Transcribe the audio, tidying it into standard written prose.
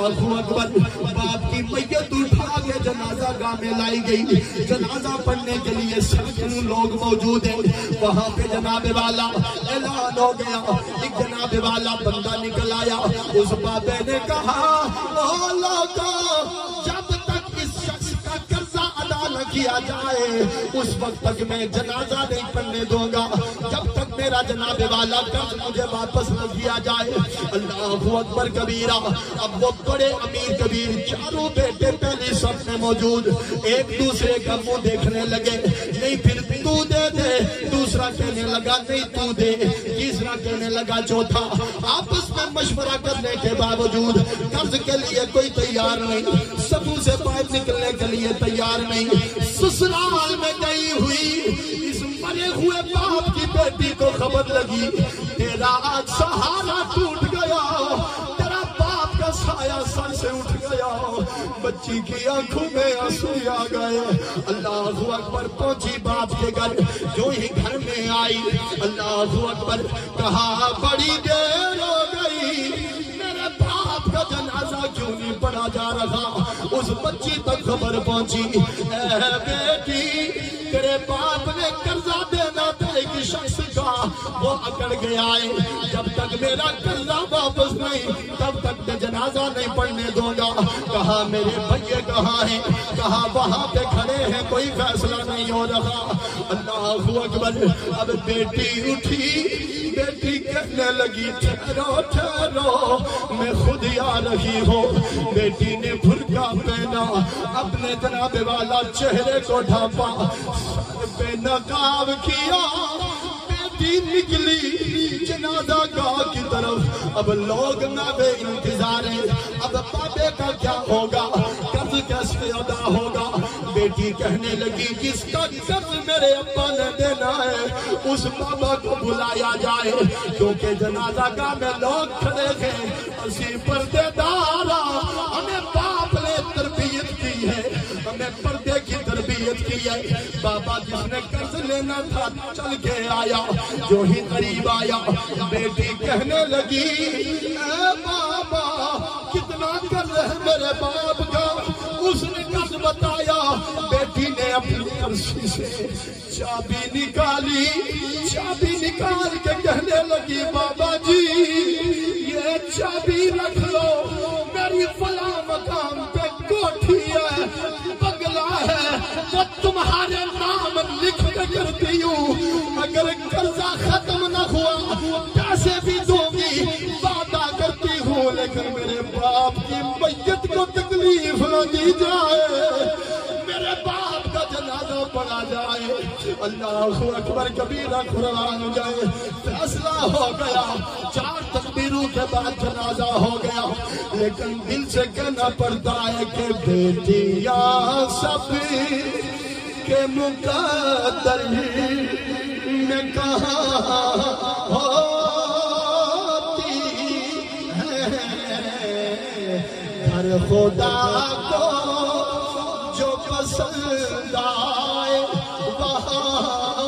اللہ اکبر. باپ کی میت اٹھا کے جنازہ گاہ میں لائی گئی. جنازہ پڑھنے کے لیے سینکڑوں لوگ موجود ہیں. وہاں پہ جناب والا اعلان ہو گیا. ایک جناب والا بندہ نکل آیا. اس بابے نے کہا مولا کا جب تک اس شخص کا قرضہ ادا نہ کیا جائے اس وقت تک میں جنازہ نہیں پڑھنے دوں گا, جب تک میرا جناب والا قرض مجھے واپس نہ کیا جائے. اللہ اکبر کبیرہ. اب وہ بڑے امیر کبیر چاروں بیٹے پہلی صف میں موجود ایک دوسرے کا منہ دیکھنے لگے. نہیں پھر تو دے دے, دوسرا کہنے لگا نہیں تو دے, تیسرا کہنے لگا چوتھا. آپس میں مشورہ کرنے کے باوجود قرض کے لیے کوئی تیار نہیں, سبوں سے باہر نکلنے کے لیے تیار نہیں. سسرال میں گئی ہوئی اس مرے ہوئے باپ کی بیٹی کو خبر لگی تیرا آج سہارا ٹوٹ گیا, تیرا باپ کا سایہ سر سے اٹھ گیا. بچی کی آنکھوں میں آنسو آ گئے. اللہ اکبر. پہنچی باپ کے گھر. جو ہی گھر میں آئی اللہ اکبر کہا بڑی دیر ہو گئی میرے باپ کا جنازہ کیوں نہیں پڑھا جا رہا. اس بچی تک خبر پہنچی اے بیٹی تیرے باپ نے قرضہ دینا تھا ایک شخص کا, وہ اکڑ گیا ہے. جب تک میرا قرضہ واپس نہیں تب تک میں جنازہ نہیں پڑھنے دوں گا. کہا میرے بھائی کہاں ہیں؟ کہا وہاں پہ کھڑے ہیں, کوئی فیصلہ نہیں ہو رہا. اللہ اکبر. اب بیٹی اٹھی, بیٹی کہنے لگی ٹھہرو ٹھہرو میں خود ہی آ رہی ہوں. بیٹی نے برقع پہنا, اپنے جناب والا چہرے کو ڈھانپا, سر پہ نقاب کیا, بیٹی نکلی جنازہ گاہ کی طرف. اب لوگ نہ بے انتظار ہیں, اب بابے کا کیا ہوگا, قرض کیسے ادا ہوگا. بیٹی کہنے لگی جس کا قرض میرے ابا نے دینا ہے اس بابا کو بلایا جائے, کیونکہ جنازہ گاہ میں لوگ کھڑے ہیں. اسی پردے دارا ہمیں باپ نے تربیت کی ہے, ہمیں پردے کی تربیت کی ہے. بابا جس نے قرض لینا تھا چل کے آیا. جو ہی قریب آیا بیٹی کہنے لگی اے بابا کتنا قرض ہے میرے باپ کا. اس نے قرض بتایا. بیٹی نے اپنی کرسی سے چابی نکالی, چابی نکال کے کہنے لگی بابا جی یہ چابی رکھ لو, میری فلاں مقام پہ کوٹھی ہے, بنگلہ ہے, وہ تمہارے نام لکھ کے کرتی ہوں. اگر قرضہ ختم نہ ہوا پیسے بھی دوں گی, وعدہ کرتی ہوں, لیکن میرے باپ کی میت کو تکلیف نہ دی جائے, میرے باپ کا جنازہ پڑھا جائے. اللہ اکبر کبیرہ قرآن ہو جائے. فیصلہ ہو گیا, 4 تکبیروں کے بعد جنازہ ہو گیا. لیکن دل سے کہنا پڑتا ہے کہ بیٹیاں سب کے مقدر میں کہاں ہوتی ہیں, ہر خدا کو جو پسند آئے وہاں